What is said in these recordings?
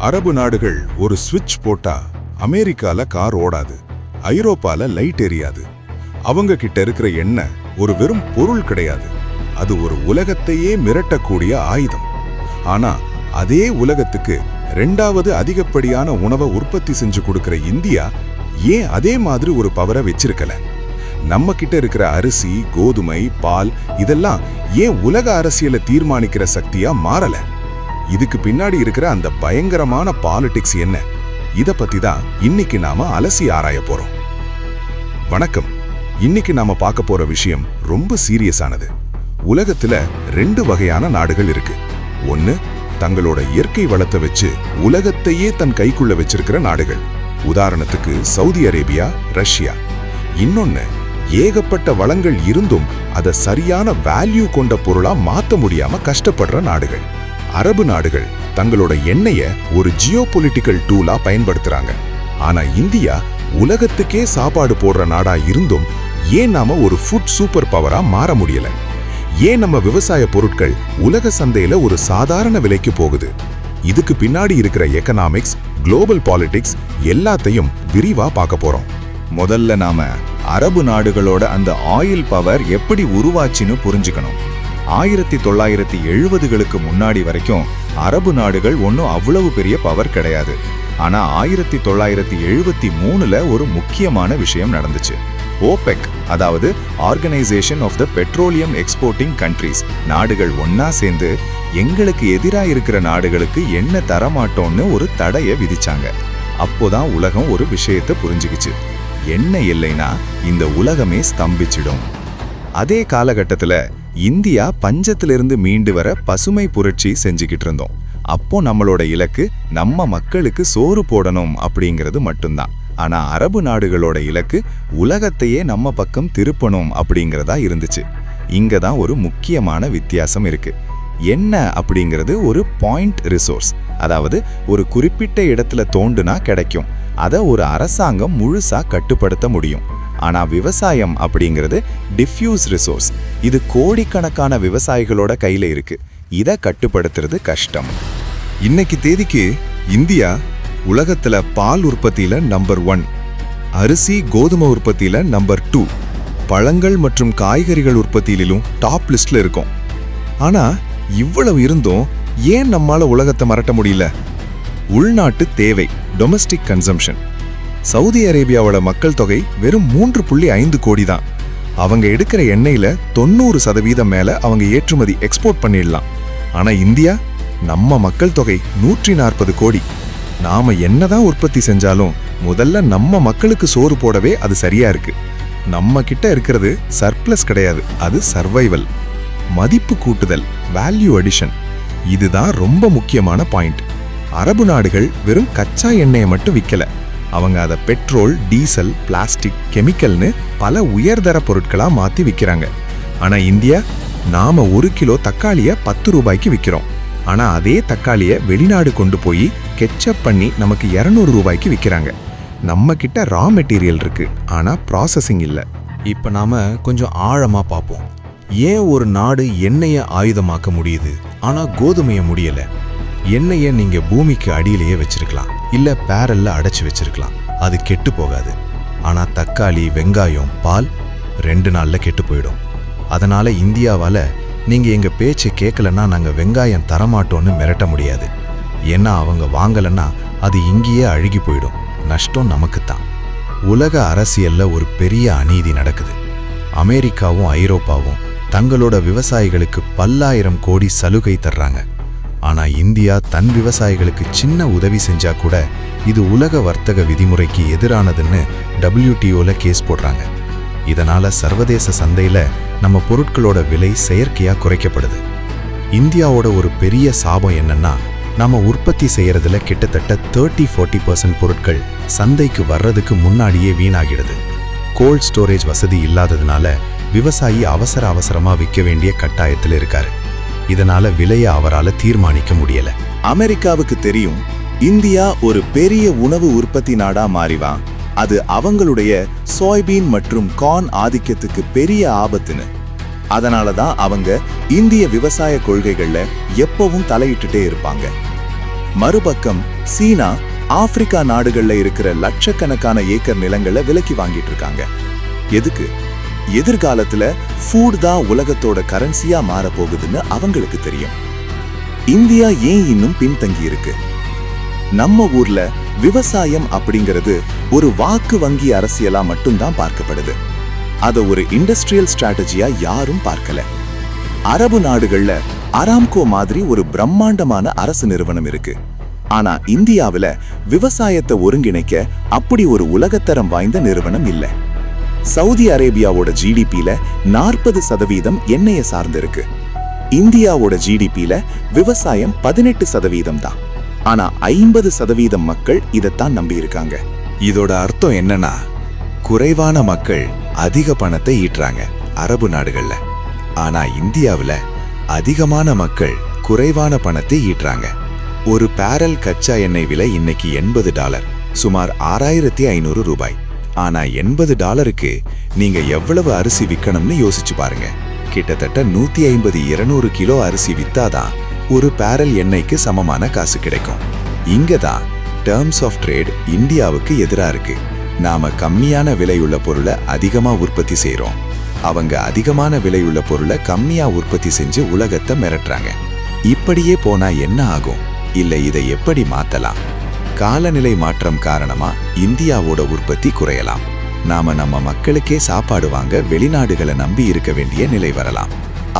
அரபு நாடுகள் ஒரு ஸ்விட்ச் போட்டா அமெரிக்கால கார் ஓடாது, ஐரோப்பால லைட் எரியாது. அவங்க கிட்ட இருக்கிற எண்ணெய் ஒரு வெறும் பொருள் கிடையாது, அது ஒரு உலகத்தையே மிரட்டக்கூடிய ஆயுதம். ஆனா அதே உலகத்துக்கு ரெண்டாவது அதிகப்படியான உணவை உற்பத்தி செஞ்சு கொடுக்கிற இந்தியா ஏன் அதே மாதிரி ஒரு பவரை வச்சிருக்கல? நம்ம கிட்ட இருக்கிற அரிசி, கோதுமை, பால் இதெல்லாம் ஏன் உலக அரசியலை தீர்மானிக்கிற சக்தியா மாறல? இதுக்கு பின்னாடி இருக்கிற அந்த பயங்கரமான பாலிடிக்ஸ் என்ன? இத பத்தி தான் இன்னைக்கு நாம அலசி ஆராய போறோம். வணக்கம். இன்னைக்கு நாம பார்க்க போற விஷயம் ரொம்ப சீரியஸானது. உலகத்துல ரெண்டு வகையான நாடுகள் இருக்கு. ஒன்னு தங்களோட இயற்கை வளத்தை வச்சு உலகத்தையே தன் கைக்குள்ள வச்சிருக்கிற நாடுகள், உதாரணத்துக்கு சவுதி அரேபியா, ரஷ்யா. இன்னொன்னு ஏகப்பட்ட வளங்கள் இருந்தும் அதை சரியான வேல்யூ கொண்ட பொருளா மாத்த முடியாம கஷ்டப்படுற நாடுகள். அரபு நாடுகள் தங்களோட எண்ணெய ஒரு ஜியோபொலிட்டிக்கல் டூலா பயன்படுத்துறாங்க. ஆனா இந்தியா உலகத்துக்கே சாப்பாடு போடுற நாடா இருந்தும் ஏன் நாம ஒரு ஃபுட் சூப்பர் பவரா மாற முடியல? ஏன் நம்ம விவசாய பொருட்கள் உலக சந்தையில ஒரு சாதாரண விலைக்கு போகுது? இதுக்கு பின்னாடி இருக்கிற எக்கனாமிக்ஸ், குளோபல் பாலிடிக்ஸ் எல்லாத்தையும் விரிவா பார்க்க போறோம். முதல்ல நாம அரபு நாடுகளோட அந்த ஆயில் பவர் எப்படி உருவாச்சுன்னு புரிஞ்சுக்கணும். 1970களுக்கு முன்னாடி வரைக்கும் அரபு நாடுகள் ஒன்றும் அவ்வளவு பெரிய பவர் கிடையாது. ஆனா 1973ல ஒரு முக்கியமான விஷயம் நடந்துச்சு. ஓபெக், அதாவது organisation of the petroleum exporting countries நாடுகள் ஒன்னா சேர்ந்து எங்களுக்கு எதிராக இருக்கிற நாடுகளுக்கு எண்ணெய் தரமாட்டோம்னு ஒரு தடையை விதிச்சாங்க. அப்போதான் உலகம் ஒரு விஷயத்தை புரிஞ்சுக்கிச்சு. எண்ணெய் இல்லைன்னா இந்த உலகமே ஸ்தம்பிச்சிடும். அதே காலகட்டத்துல இந்தியா பஞ்சத்திலிருந்து மீண்டு வர பசுமை புரட்சி செஞ்சுக்கிட்டு இருந்தோம். அப்போ நம்மளோட இலக்கு நம்ம மக்களுக்கு சோறு போடணும் அப்படிங்கிறது மட்டும்தான். ஆனா அரபு நாடுகளோட இலக்கு உலகத்தையே நம்ம பக்கம் திருப்பணும் அப்படிங்கிறதா இருந்துச்சு. இங்க தான் ஒரு முக்கியமான வித்தியாசம் இருக்கு. எண்ணெய் அப்படிங்கிறது ஒரு பாயிண்ட் ரிசோர்ஸ், அதாவது ஒரு குறிப்பிட்ட இடத்துல தோண்டுனா கிடைக்கும். அதை ஒரு அரசாங்கம் முழுசா கட்டுப்படுத்த முடியும். ஆனா விவசாயம் அப்படிங்கிறது டிஃப்யூஸ் ரிசோர்ஸ். இது கோடிக்கணக்கான விவசாயிகளோட கையில இருக்கு. இதை கட்டுப்படுத்துறது கஷ்டம். இன்னைக்கு தேதிக்கு இந்தியா உலகத்துல பால் உற்பத்தியில நம்பர் 1, அரிசி கோதுமை உற்பத்தியில நம்பர் 2, பழங்கள் மற்றும் காய்கறிகள் உற்பத்தியிலும் டாப் லிஸ்ட்ல இருக்கும். ஆனா இவ்வளவு இருந்தும் ஏன் நம்மால உலகத்தை மறட்ட முடியல? உள்நாட்டு தேவை, டொமஸ்டிக் கன்சம்ஷன். சவுதி அரேபியாவோட மக்கள் தொகை வெறும் 3.5 கோடி தான். அவங்க எடுக்கிற எண்ணெயில 90% மேல அவங்க ஏற்றுமதி எக்ஸ்போர்ட் பண்ணிடலாம். ஆனா இந்தியா, நம்ம மக்கள் தொகை 140 கோடி. நாம என்னதான் உற்பத்தி செஞ்சாலும் முதல்ல நம்ம மக்களுக்கு சோறு போடவே அது சரியா இருக்கு. நம்ம கிட்ட இருக்கிறது சர்ப்ளஸ் கிடையாது, அது சர்வைவல். மதிப்பு கூட்டுதல், வேல்யூ அடிஷன், இதுதான் ரொம்ப முக்கியமான பாயிண்ட். அரபு நாடுகள் வெறும் கச்சா எண்ணெயை மட்டும் விற்கல, அவங்க அதை பெட்ரோல், டீசல், பிளாஸ்டிக், கெமிக்கல்னு பல உயர்தர பொருட்களா மாத்தி விற்கிறாங்க. ஆனா இந்தியா, நாம 1 கிலோ தக்காளியை 10 ரூபாய்க்கு விற்கிறோம். ஆனா அதே தக்காளியை வெளிநாடு கொண்டு போய் கெச்சப் பண்ணி நமக்கு 200 ரூபாய்க்கு விற்கிறாங்க. நம்ம கிட்ட ரா மெட்டீரியல் இருக்கு, ஆனா ப்ராசஸிங் இல்ல. இப்ப நாம கொஞ்சம் ஆழமா பார்ப்போம். ஏன் ஒரு நாடு எண்ணெயை ஆயுதமாக்க முடியுது, ஆனா கோதுமையை முடியல? எண்ணெயை நீங்க பூமிக்கு அடியிலேயே வச்சிருக்கலாம், இல்ல பேரல்ல அடைச்சு வச்சிருக்கலாம், அது கெட்டு போகாது. ஆனா தக்காளி, வெங்காயம், பால் 2 நாள்ல கெட்டு போயிடும். அதனால இந்தியாவால நீங்க எங்க பேச்சை கேட்கலன்னா நாங்க வெங்காயம் தரமாட்டோன்னு மிரட்ட முடியாது. ஏன்னா அவங்க வாங்கலன்னா அது இங்கேயே அழுகி போயிடும். நஷ்டம் நமக்குத்தான். உலக அரசியல்ல ஒரு பெரிய அநீதி நடக்குது. அமெரிக்காவும் ஐரோப்பாவும் தங்களோட விவசாயிகளுக்கு பல்லாயிரம் கோடி சலுகை தர்றாங்க. ஆனா இந்தியா தன் விவசாயிகளுக்கு சின்ன உதவி செஞ்சா கூட இது உலக வர்த்தக விதிமுறைக்கு எதிரானதுன்னு WTOல கேஸ் போடுறாங்க. இதனால சர்வதேச சந்தையில நம்ம பொருட்களோட விலை செயற்கையா குறைக்கப்படுது. இந்தியாவோட ஒரு பெரிய சாபம் என்னன்னா, நம்ம உற்பத்தி செய்யறதுல கிட்டத்தட்ட 30-40% பொருட்கள் சந்தைக்கு வர்றதுக்கு முன்னாடியே வீணாகிடுது. கோல்ட் ஸ்டோரேஜ் வசதி இல்லாததுனால விவசாயி அவசரமா விற்க வேண்டிய கட்டாயத்தில் இருக்காரு. இதனால விலையை அவரால தீர்மானிக்க முடியல. அமெரிக்காவுக்கு தெரியும் இந்தியா ஒரு பெரிய உணவு உற்பத்தி நாடா மாறிவா, அது அவங்களுடைய சோய்பீன் மற்றும் கார்ன் ஆதிக்கத்துக்கு பெரிய ஆபத்துன்னு. அதனாலதான் அவங்க இந்திய விவசாய கொள்கைகள்ல எப்பவும் தலையிட்டுட்டே இருப்பாங்க. மறுபக்கம் சீனா ஆப்பிரிக்கா நாடுகள்ல இருக்கிற லட்சக்கணக்கான ஏக்கர் நிலங்களை விலக்கி வாங்கிட்டு இருக்காங்க. எதுக்கு? எதிர்காலத்துல ஃபுட் தான் உலகத்தோட கரன்சியா மாற போகுதுன்னு அவங்களுக்கு தெரியும். இந்தியா ஏன் இன்னும் பின்தங்கி இருக்கு? நம்ம ஊர்ல விவசாயம் அப்படிங்கிறது ஒரு வாக்கு வங்கி அரசியலா மட்டும்தான் பார்க்கப்படுது. அத ஒரு இண்டஸ்ட்ரியல் ஸ்ட்ராட்டஜியா யாரும் பார்க்கல. அரபு நாடுகள்ல அராம்கோ மாதிரி ஒரு பிரம்மாண்டமான அரசு நிறுவனம் இருக்கு. ஆனா இந்தியாவில விவசாயத்தை ஒருங்கிணைக்க அப்படி ஒரு உலகத்தரம் வாய்ந்த நிறுவனம் இல்ல. சவுதி அரேபியாவோட ஜிடிபில 40% எண்ணெயை சார்ந்திருக்கு. இந்தியாவோட ஜிடிபில விவசாயம் 18% தான். ஆனா 50% மக்கள் இதைத்தான் நம்பி இருக்காங்க. இதோட அர்த்தம் என்னன்னா, குறைவான மக்கள் அதிக பணத்தை ஈட்டுறாங்க அரபு நாடுகள்ல. ஆனா இந்தியாவுல அதிகமான மக்கள் குறைவான பணத்தை ஈட்டுறாங்க. ஒரு பேரல் கச்சா எண்ணெய் விலை இன்னைக்கு $80, சுமார் 6500 ரூபாய். ஆனா $80க்கு நீங்க எவ்வளவு அரிசி விற்கணும்னு யோசிச்சு பாருங்க. கிட்டத்தட்ட 150-200 கிலோ அரிசி வித்தாதான் ஒரு பேரல் எண்ணெய்க்கு சமமான காசு கிடைக்கும். இங்கதான் டேர்ம்ஸ் ஆஃப் ட்ரேட் இந்தியாவுக்கு எதிரா இருக்கு. நாம கம்மியான விலையுள்ள பொருளை அதிகமா உற்பத்தி செய்றோம். அவங்க அதிகமான விலையுள்ள பொருளை கம்மியா உற்பத்தி செஞ்சு உலகத்தை மிரட்டுறாங்க. இப்படியே போனா என்ன ஆகும்? இல்ல இதை எப்படி மாத்தலாம்? காலநிலை மாற்றம் காரணமா இந்தியாவோட உற்பத்தி குறையலாம். நாம நம்ம மக்களுக்கே சாப்பாடு வாங்க வெளிநாடுகளை நம்பி இருக்க வேண்டிய நிலை வரலாம்.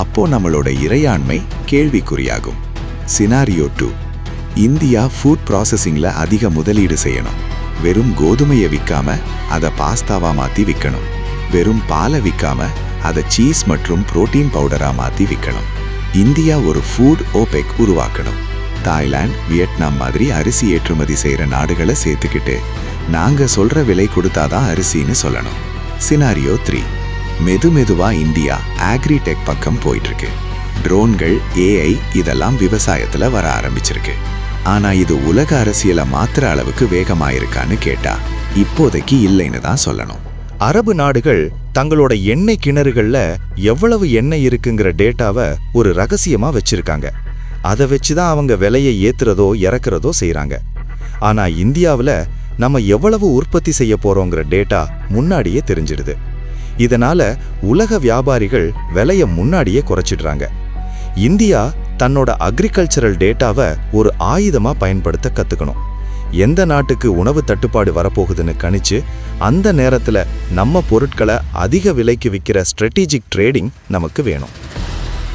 அப்போ நம்மளோட இறையாண்மை கேள்விக்குறியாகும். சினாரியோ 2. இந்தியா ஃபுட் ப்ராசஸிங்ல அதிக முதலீடு செய்யணும். வெறும் கோதுமையை விற்காம அதை பாஸ்தாவா மாத்தி விற்கணும். வெறும் பாலை விற்காம அதை சீஸ் மற்றும் புரோட்டீன் பவுடரா மாத்தி விற்கணும். இந்தியா ஒரு ஃபுட் ஓபெக் உருவாக்கணும். தாய்லாந்து, வியட்நாம் மாதிரி அரிசி ஏற்றுமதி செய்யற நாடுகளை சேர்த்துக்கிட்டு நாங்க சொல்ற விலை கொடுத்தாதான் அரிசின்னு சொல்லணும். சினாரியோ 3. மெதுவா இந்தியா ஆக்ரிடெக் பக்கம் போயிட்டு இருக்கு. ட்ரோன்கள், ஏஐ இதெல்லாம் விவசாயத்துல வர ஆரம்பிச்சிருக்கு. ஆனா இது உலக அரசியலை மாத்திர அளவுக்கு வேகமாயிருக்கான்னு கேட்டா இப்போதைக்கு இல்லைன்னு தான் சொல்லணும். அரபு நாடுகள் தங்களோட எண்ணெய் கிணறுகள்ல எவ்வளவு எண்ணெய் இருக்குங்கிற டேட்டாவை ஒரு ரகசியமா வச்சிருக்காங்க. அதை வச்சுதான் அவங்க விலையை ஏத்துறதோ இறக்குறதோ செய்றாங்க. ஆனா இந்தியாவில் நம்ம எவ்வளவு உற்பத்தி செய்ய போறோங்கிற டேட்டா முன்னாடியே தெரிஞ்சிடுது. இதனால உலக வியாபாரிகள் விலையை முன்னாடியே குறைச்சிடுறாங்க. இந்தியா தன்னோட அக்ரிகல்ச்சரல் டேட்டாவை ஒரு ஆயுதமா பயன்படுத்த கத்துக்கணும். எந்த நாட்டுக்கு உணவு தட்டுப்பாடு வரப்போகுதுன்னு கணிச்சு அந்த நேரத்துல நம்ம பொருட்களை அதிக விலைக்கு விற்கிற ஸ்ட்ராட்டஜிக் ட்ரேடிங் நமக்கு வேணும்.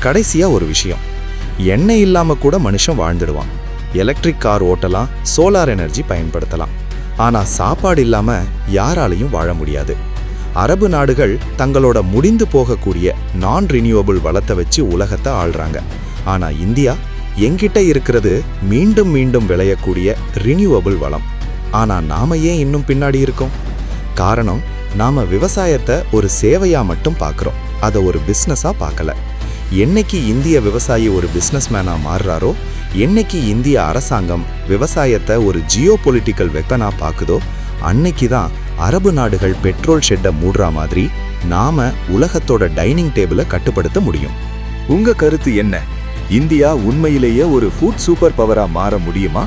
கடைசியா ஒரு விஷயம், எண்ணெய் இல்லாம கூட மனுஷன் வாழ்ந்துடுவான். எலக்ட்ரிக் கார் ஓட்டலாம், சோலார் எனர்ஜி பயன்படுத்தலாம். ஆனா சாப்பாடு இல்லாம யாராலையும் வாழ முடியாது. அரபு நாடுகள் தங்களோட முடிந்து போகக்கூடிய நான் ரினியூவபிள் வளத்தை வச்சு உலகத்தை ஆள்றாங்க. ஆனா இந்தியா எங்கிட்ட இருக்கிறது மீண்டும் மீண்டும் விளையக்கூடிய ரினியூவபிள் வளம். ஆனா நாம ஏன் இன்னும் பின்னாடி இருக்கோம்? காரணம், நாம விவசாயத்தை ஒரு சேவையா மட்டும் பார்க்குறோம், அதை ஒரு பிஸ்னஸா பார்க்கல. என்னைக்கு இந்திய விவசாயி ஒரு பிஸ்னஸ்மேனா மாறுறாரோ, என்னைக்கு இந்திய அரசாங்கம் விவசாயத்தை ஒரு ஜியோ பொலிட்டிக்கல் வெப்பனா பார்க்குதோ, அன்னைக்கு தான் அரபு நாடுகள் பெட்ரோல் ஷெட்டை மூடுற மாதிரி நாம உலகத்தோட டைனிங் டேபிளை கட்டுப்படுத்த முடியும். உங்க கருத்து என்ன? இந்தியா உண்மையிலேயே ஒரு ஃபுட் சூப்பர் பவரா மாற முடியுமா?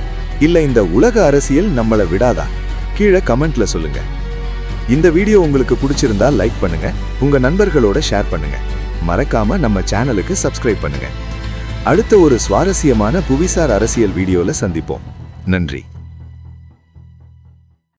இல்ல இந்த உலக அரசியல் நம்மள விடாதா? கீழே கமெண்ட்ல சொல்லுங்க. இந்த வீடியோ உங்களுக்கு பிடிச்சிருந்தா லைக் பண்ணுங்க, உங்க நண்பர்களோட ஷேர் பண்ணுங்க. மறக்காம நம்ம சேனலுக்கு சப்ஸ்கிரைப் பண்ணுங்க. அடுத்த ஒரு சுவாரஸ்யமான புவிசார் அரசியல் வீடியோல சந்திப்போம். நன்றி.